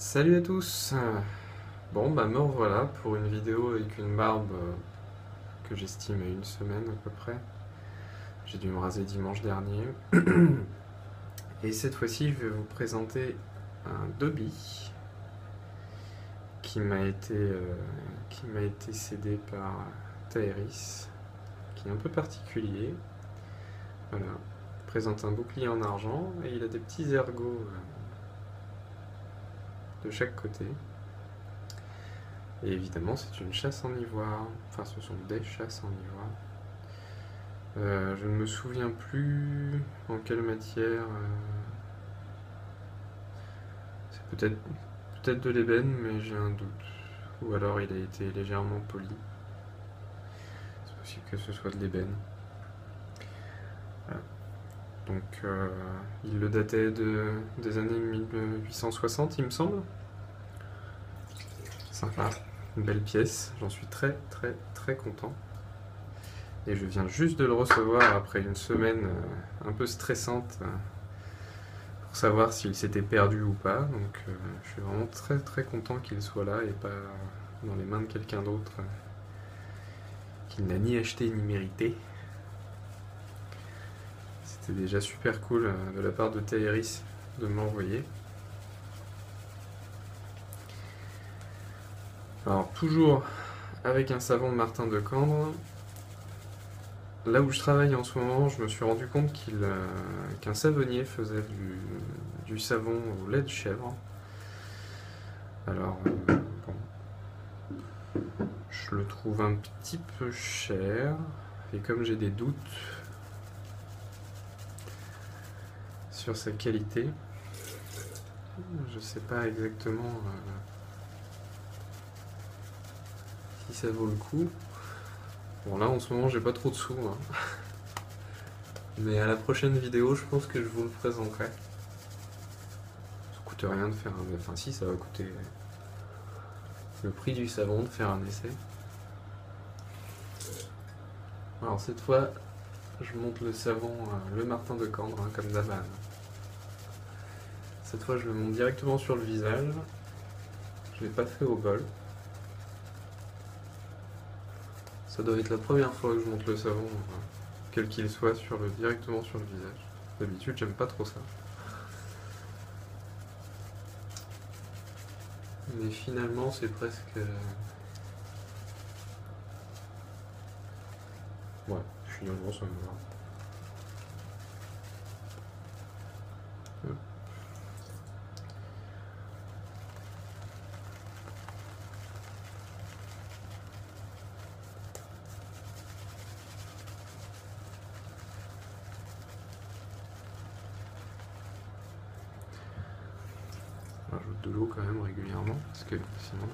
Salut à tous. Bon bah me revoilà pour une vidéo avec une barbe que j'estime à une semaine à peu près. J'ai dû me raser dimanche dernier. Et cette fois-ci je vais vous présenter un Dobby qui m'a été cédé par Taeris, qui est un peu particulier. Voilà. Il présente un bouclier en argent et il a des petits ergots de chaque côté. Et évidemment, c'est une chasse en ivoire. Enfin, ce sont des chasses en ivoire. Je ne me souviens plus en quelle matière. C'est peut-être de l'ébène, mais j'ai un doute. Ou alors il a été légèrement poli. C'est possible que ce soit de l'ébène. Voilà. Donc, il le datait des années 1860, il me semble. Sympa, une belle pièce. J'en suis très très très content. Et je viens juste de le recevoir après une semaine un peu stressante pour savoir s'il s'était perdu ou pas. Donc je suis vraiment très très content qu'il soit là et pas dans les mains de quelqu'un d'autre qu'il n'a ni acheté ni mérité. C'était déjà super cool de la part de Taeris de m'envoyer. Alors toujours avec un savon de Martin de Candre. Là où je travaille en ce moment, je me suis rendu compte qu'un savonnier faisait du savon au lait de chèvre. Alors, bon, je le trouve un petit peu cher. Et comme j'ai des doutes sur sa qualité, je sais pas exactement si ça vaut le coup. Bon, là en ce moment, j'ai pas trop de sous, hein. Mais à la prochaine vidéo, je pense que je vous le présenterai. Ça coûte rien de faire un. Enfin, si, ça va coûter le prix du savon de faire un essai. Alors, cette fois, je monte le savon, le Martin de Candre, hein, comme d'hab. Cette fois, je le monte directement sur le visage. Je l'ai pas fait au bol. Ça doit être la première fois que je monte le savon, quel qu'il soit, directement sur le visage. D'habitude, j'aime pas trop ça. Mais finalement, c'est presque. Ouais, finalement, ça me va. Hop. Je rajoute de l'eau quand même régulièrement, parce que sinon.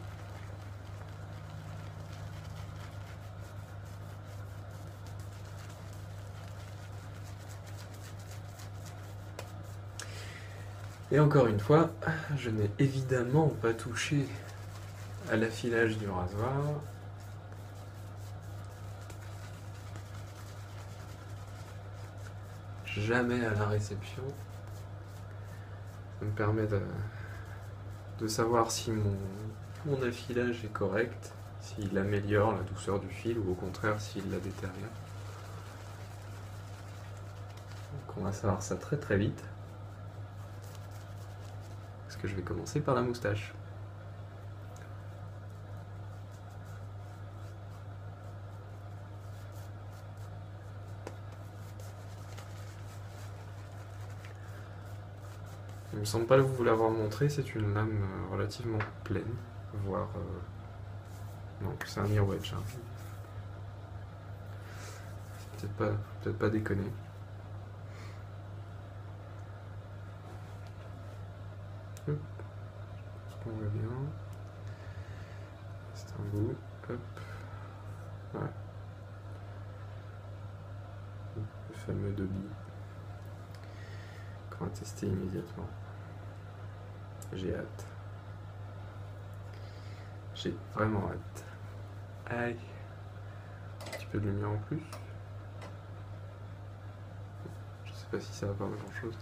Et encore une fois, je n'ai évidemment pas touché à l'affilage du rasoir. Jamais à la réception. Ça me permet de savoir si mon affilage est correct, s'il améliore la douceur du fil ou au contraire s'il la détériore. Donc on va savoir ça très très vite. Parce que je vais commencer par la moustache. Il me semble pas vous l'avoir montré, c'est une lame relativement pleine, voire. Non, c'est un ear wedge. Hein. Peut-être pas déconner. Hop, ce qu'on voit bien. C'est un bout. Hop. Voilà. Le fameux Dobby qu'on va tester immédiatement. J'ai hâte. J'ai vraiment hâte. Aïe. Un petit peu de lumière en plus. Je sais pas si ça va faire grand chose.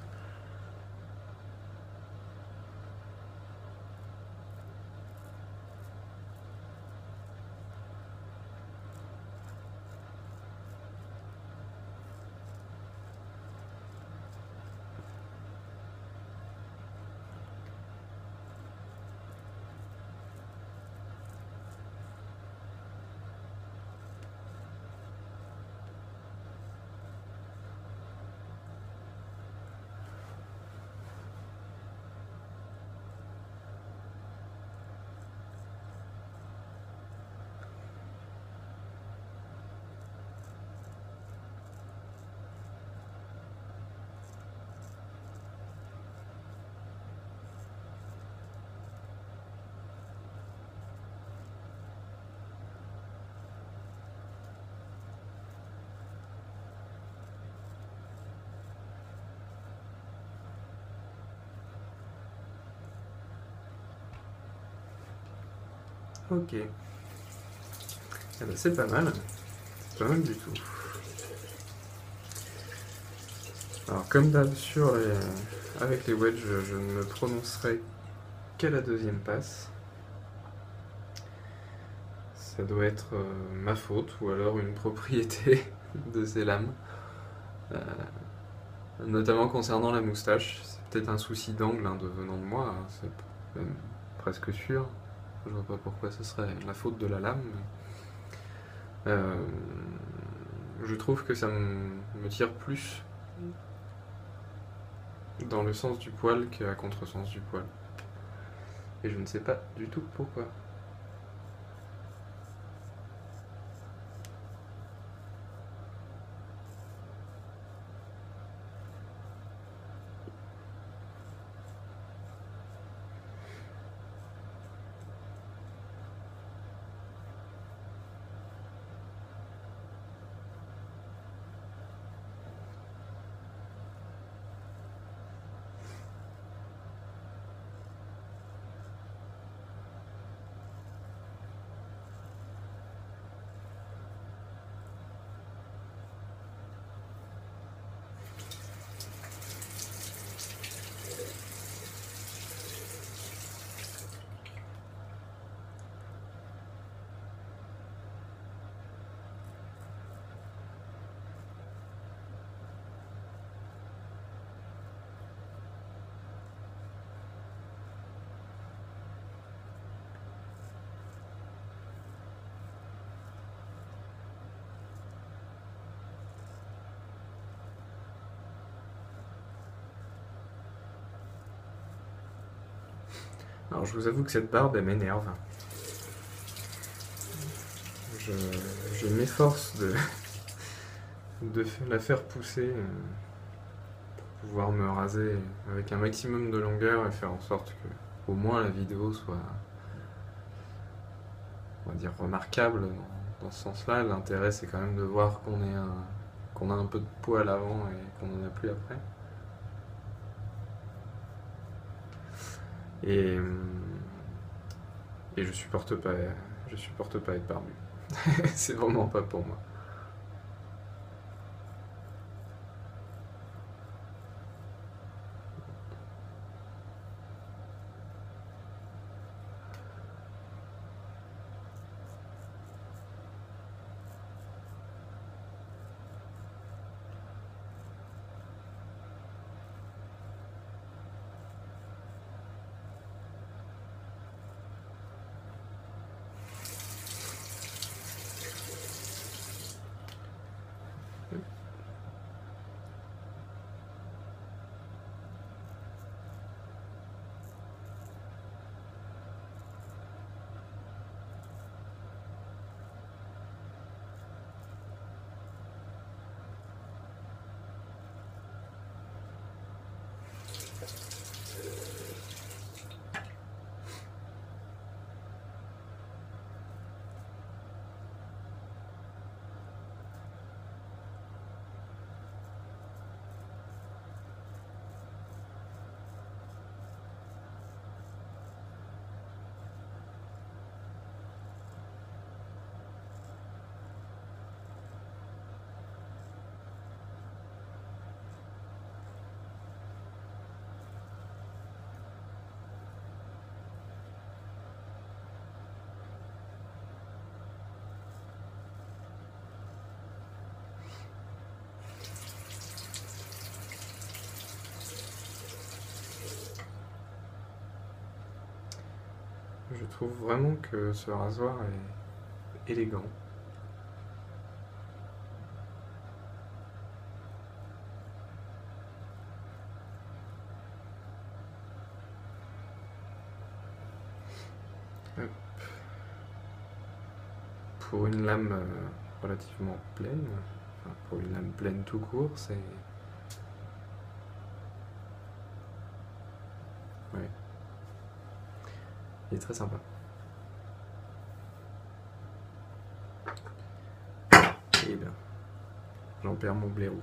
Ok. Eh ben, c'est pas mal. C'est pas mal du tout. Alors comme d'hab avec les wedges, je ne me prononcerai qu'à la deuxième passe. Ça doit être ma faute ou alors une propriété de ces lames. Euh, Notamment concernant la moustache. C'est peut-être un souci d'angle de venant de moi, hein, c'est même presque sûr. Je vois pas pourquoi ce serait la faute de la lame. Euh, je trouve que ça me tire plus dans le sens du poil qu'à contresens du poil. Et je ne sais pas du tout pourquoi. Alors je vous avoue que cette barbe, elle m'énerve. Je, je m'efforce de la faire pousser pour pouvoir me raser avec un maximum de longueur et faire en sorte que au moins la vidéo soit, on va dire, remarquable dans ce sens-là. L'intérêt, c'est quand même de voir qu'on a un peu de poil avant et qu'on n'en a plus après. Et, et je supporte pas être barbu. C'est vraiment pas pour moi. Je trouve vraiment que ce rasoir est élégant. Pour une lame relativement pleine, enfin, pour une lame pleine tout court, c'est... Ouais. Il est très sympa. Et bien, j'en perds mon blaireau.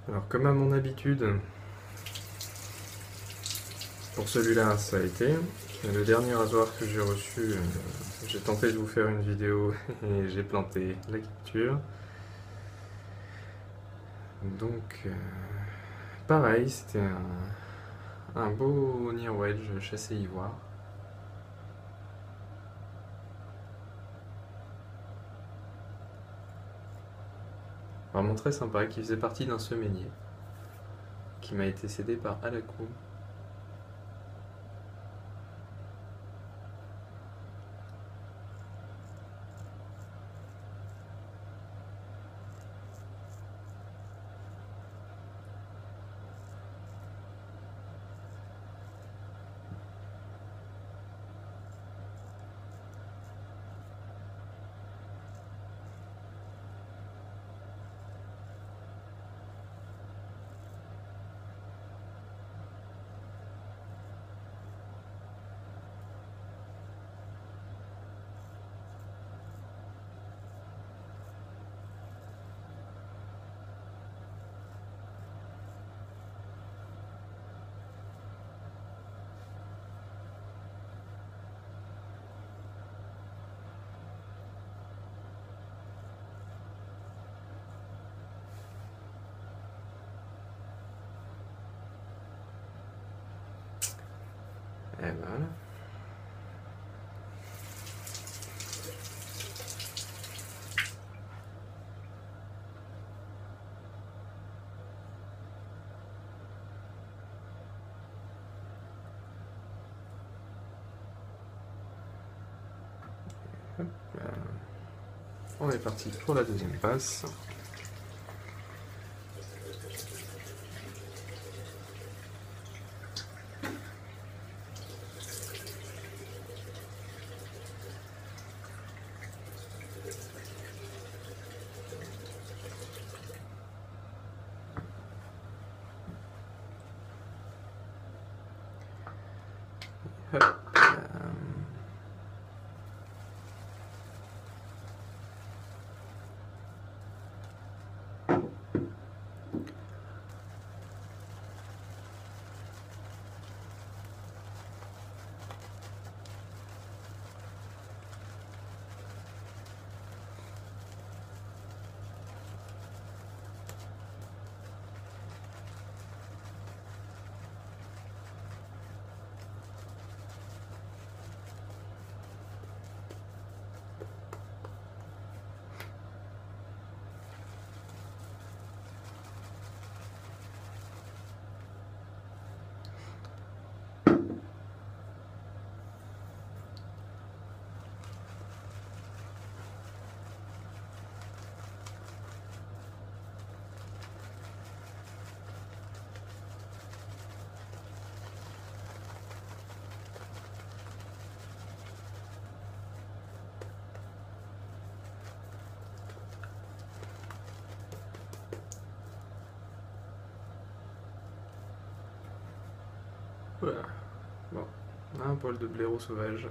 Alors comme à mon habitude, pour celui-là ça a été. Le dernier rasoir que j'ai reçu, j'ai tenté de vous faire une vidéo et j'ai planté la capture. Donc pareil, c'était un beau Near Wedge chassé ivoire. Vraiment très sympa, qui faisait partie d'un semainier qui m'a été cédé par Alakou. Et voilà. Hop là. On est parti pour la deuxième passe. Hop là. Voilà. Bon, on a un poil de blaireau sauvage.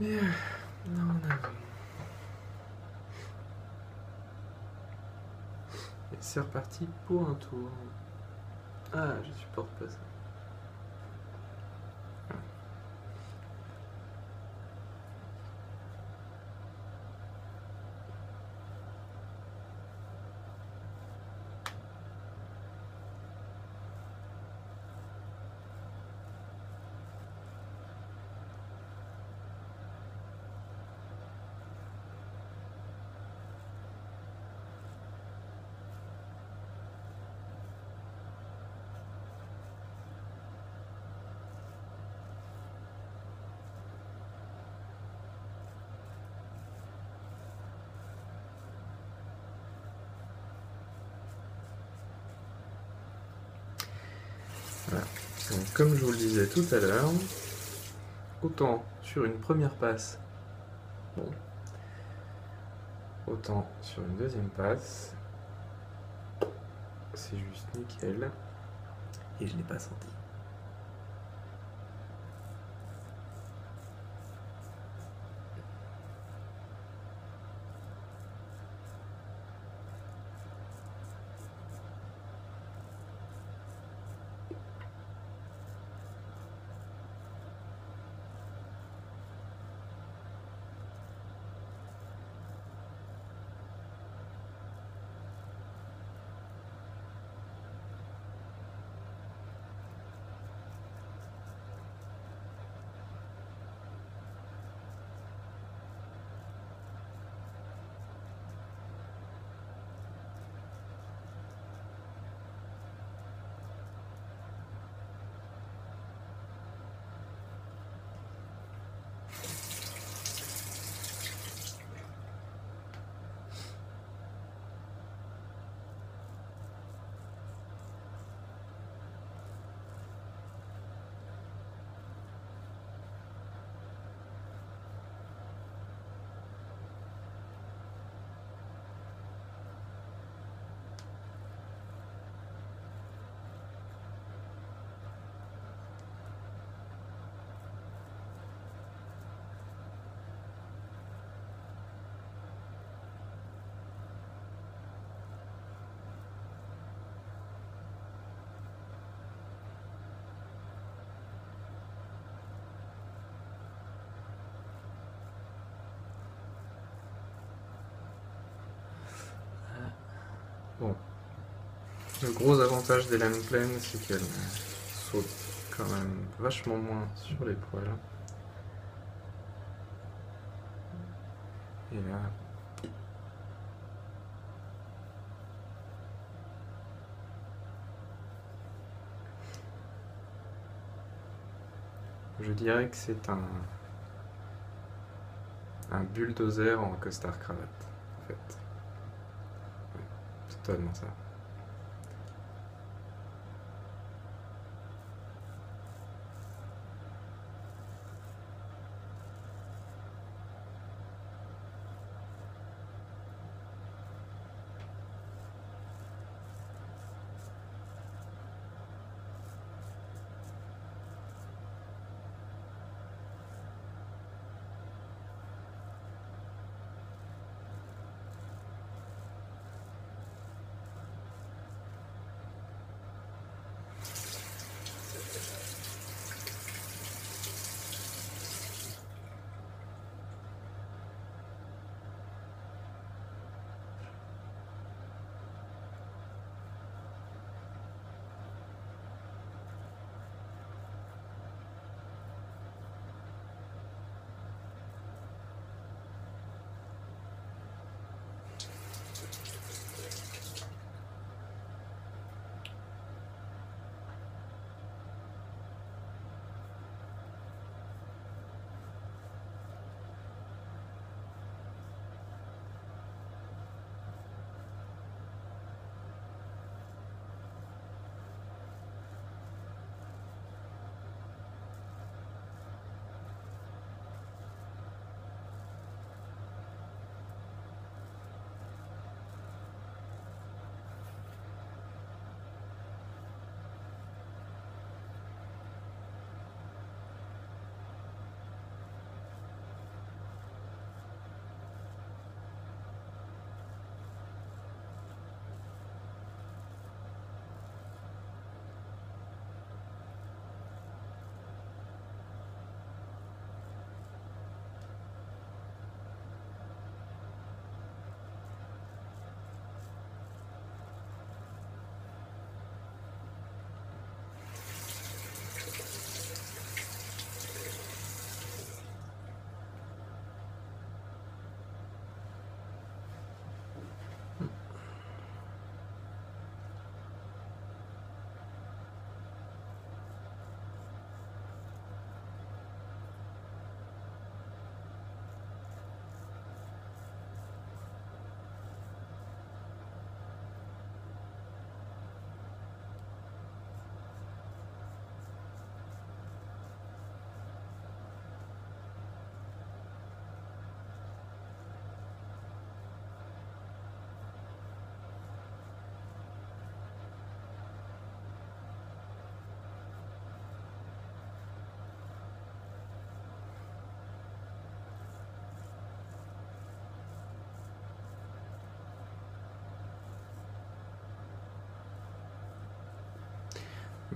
Et non, on a vu. Et c'est reparti pour un tour. Ah, je supporte pas ça. Voilà. Donc, comme je vous le disais tout à l'heure, autant sur une première passe, bon, autant sur une deuxième passe, c'est juste nickel. Et je l'ai pas senti. Bon. Le gros avantage des lames pleines, c'est qu'elles sautent quand même vachement moins sur les poils. Et là, je dirais que c'est un bulldozer en costard cravate, en fait. Ouais, c'est totalement ça.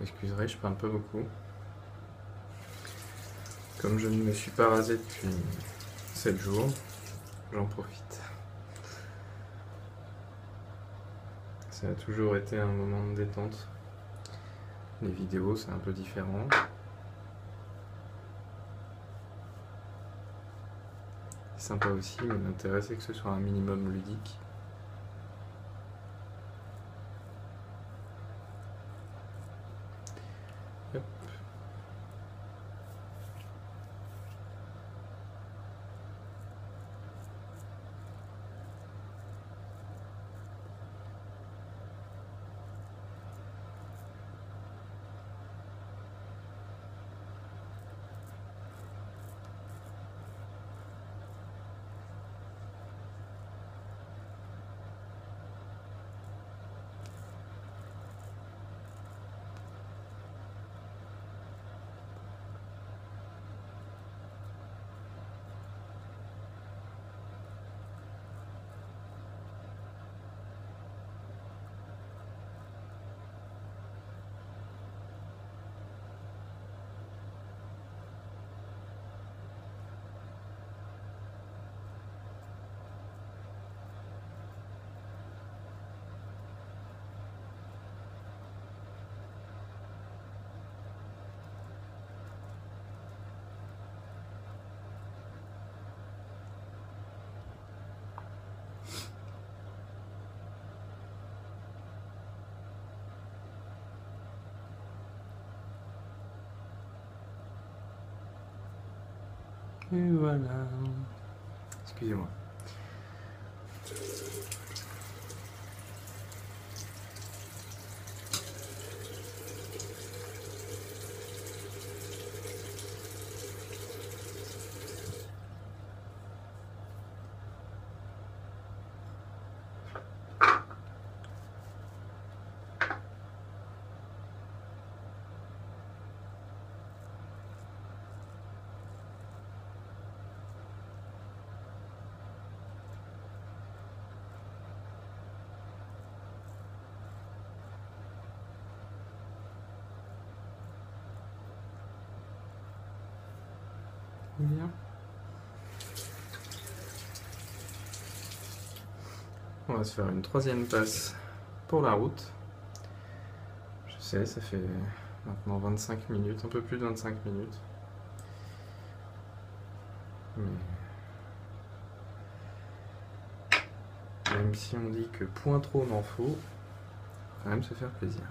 m'excuserez, je parle pas beaucoup. Comme je ne me suis pas rasé depuis 7 jours, j'en profite. Ça a toujours été un moment de détente. Les vidéos, c'est un peu différent. C'est sympa aussi, mais l'intérêt c'est que ce soit un minimum ludique. Hop. Et voilà. Excusez-moi. Bien. On va se faire une troisième passe pour la route. Je sais, ça fait maintenant 25 minutes, un peu plus de 25 minutes. Mais même si on dit que point trop n'en faut, faut quand même se faire plaisir.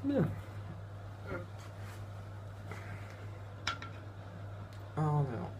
Bien. En avant.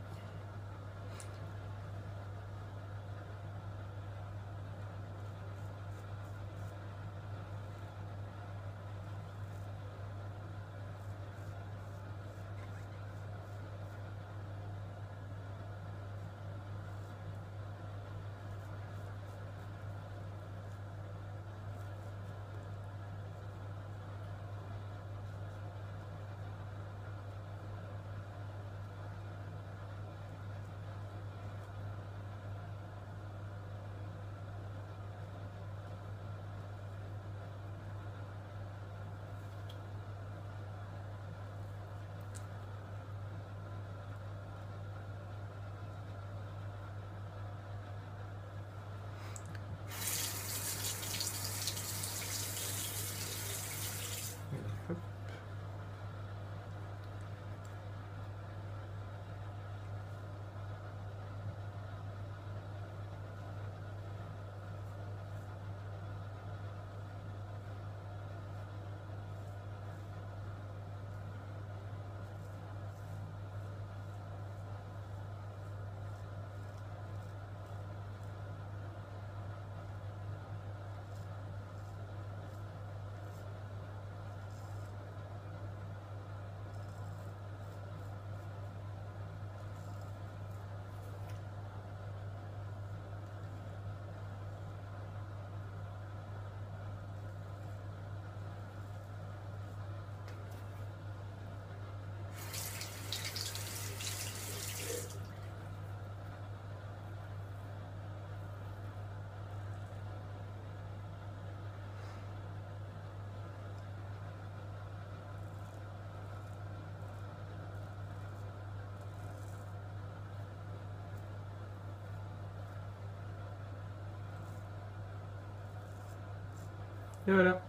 Et voilà.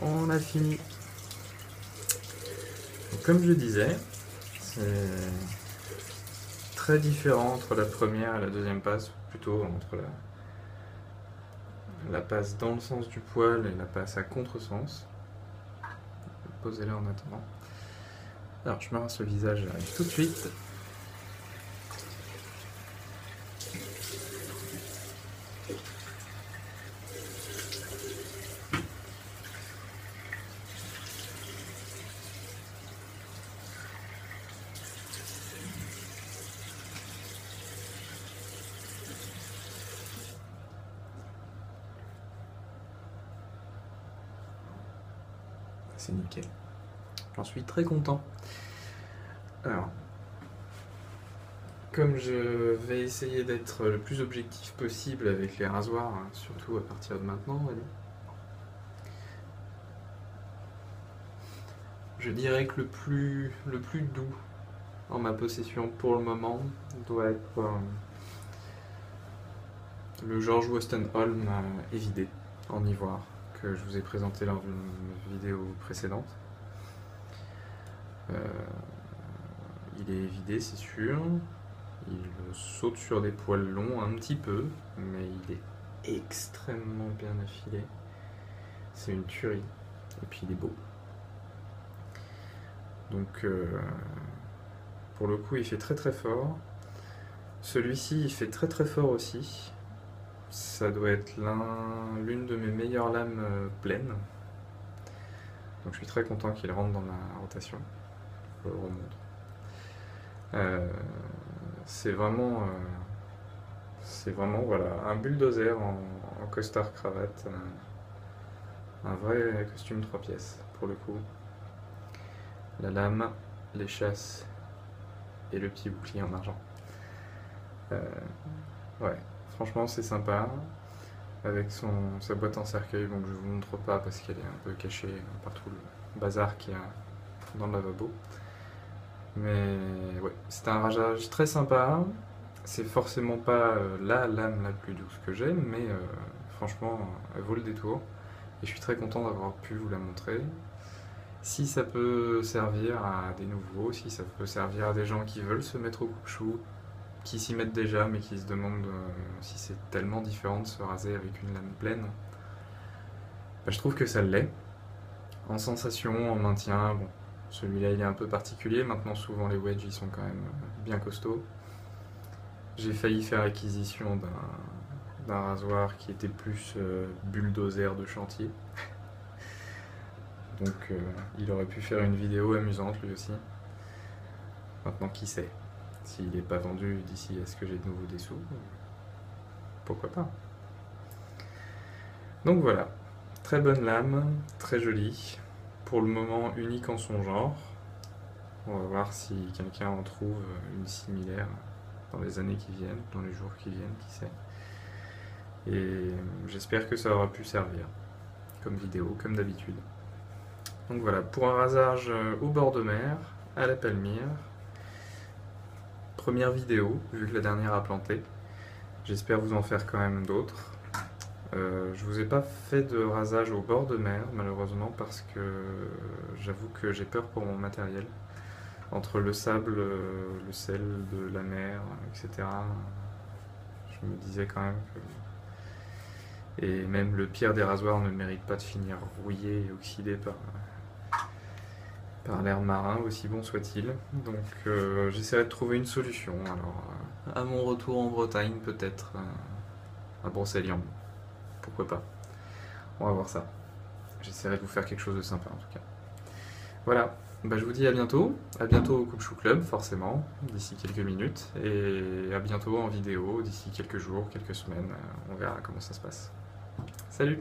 On a fini. Donc, comme je disais, c'est très différent entre la première et la deuxième passe, ou plutôt entre la passe dans le sens du poil et la passe à contresens. Posez-la en attendant. Alors, je me rince le visage, j'arrive tout de suite. C'est nickel. J'en suis très content. Alors, comme je vais essayer d'être le plus objectif possible avec les rasoirs, hein, surtout à partir de maintenant, on va dire, je dirais que le plus doux en ma possession pour le moment doit être le George Weston Holm évidé en ivoire que je vous ai présenté lors d'une vidéo précédente. Il est évidé, c'est sûr. Il saute sur des poils longs un petit peu, mais il est extrêmement bien affilé. C'est une tuerie. Et puis il est beau. Donc pour le coup il fait très très fort. Celui-ci il fait très très fort aussi. Ça doit être l'une de mes meilleures lames pleines. Donc je suis très content qu'il rentre dans ma rotation. Je le remonte. C'est vraiment voilà, un bulldozer en costard cravate, un vrai costume 3 pièces pour le coup. La lame, les chasses et le petit bouclier en argent. Ouais, franchement c'est sympa. Avec sa boîte en cercueil, donc je vous montre pas parce qu'elle est un peu cachée par tout le bazar qu'il y a dans le lavabo. Mais ouais, c'est un rasage très sympa. C'est forcément pas la lame la plus douce que j'ai, mais franchement, elle vaut le détour. Et je suis très content d'avoir pu vous la montrer. Si ça peut servir à des nouveaux, si ça peut servir à des gens qui veulent se mettre au coupe-chou, qui s'y mettent déjà, mais qui se demandent si c'est tellement différent de se raser avec une lame pleine, bah, je trouve que ça l'est. En sensation, en maintien, bon, celui-là il est un peu particulier. Maintenant, souvent les wedges ils sont quand même bien costauds. J'ai failli faire acquisition d'un rasoir qui était plus bulldozer de chantier. Donc il aurait pu faire une vidéo amusante lui aussi. Maintenant qui sait, s'il n'est pas vendu d'ici à ce que j'ai de nouveau des sous, pourquoi pas. Donc voilà, très bonne lame, très jolie, pour le moment unique en son genre. On va voir si quelqu'un en trouve une similaire dans les années qui viennent, dans les jours qui viennent, qui sait. Et j'espère que ça aura pu servir comme vidéo, comme d'habitude. Donc voilà, pour un rasage au bord de mer, à la palmyre, première vidéo, vu que la dernière a planté. J'espère vous en faire quand même d'autres. Je vous ai pas fait de rasage au bord de mer, malheureusement, parce que j'avoue que j'ai peur pour mon matériel. Entre le sable, le sel de la mer, etc. Je me disais quand même que... Et même le pire des rasoirs ne mérite pas de finir rouillé et oxydé par l'air marin, aussi bon soit-il. Donc j'essaierai de trouver une solution. Alors, à mon retour en Bretagne, peut-être à Brocéliande. Pourquoi pas. On va voir ça. J'essaierai de vous faire quelque chose de sympa en tout cas. Voilà, bah, je vous dis à bientôt au Coupe Chou Club forcément, d'ici quelques minutes, et à bientôt en vidéo, d'ici quelques jours, quelques semaines, on verra comment ça se passe. Salut!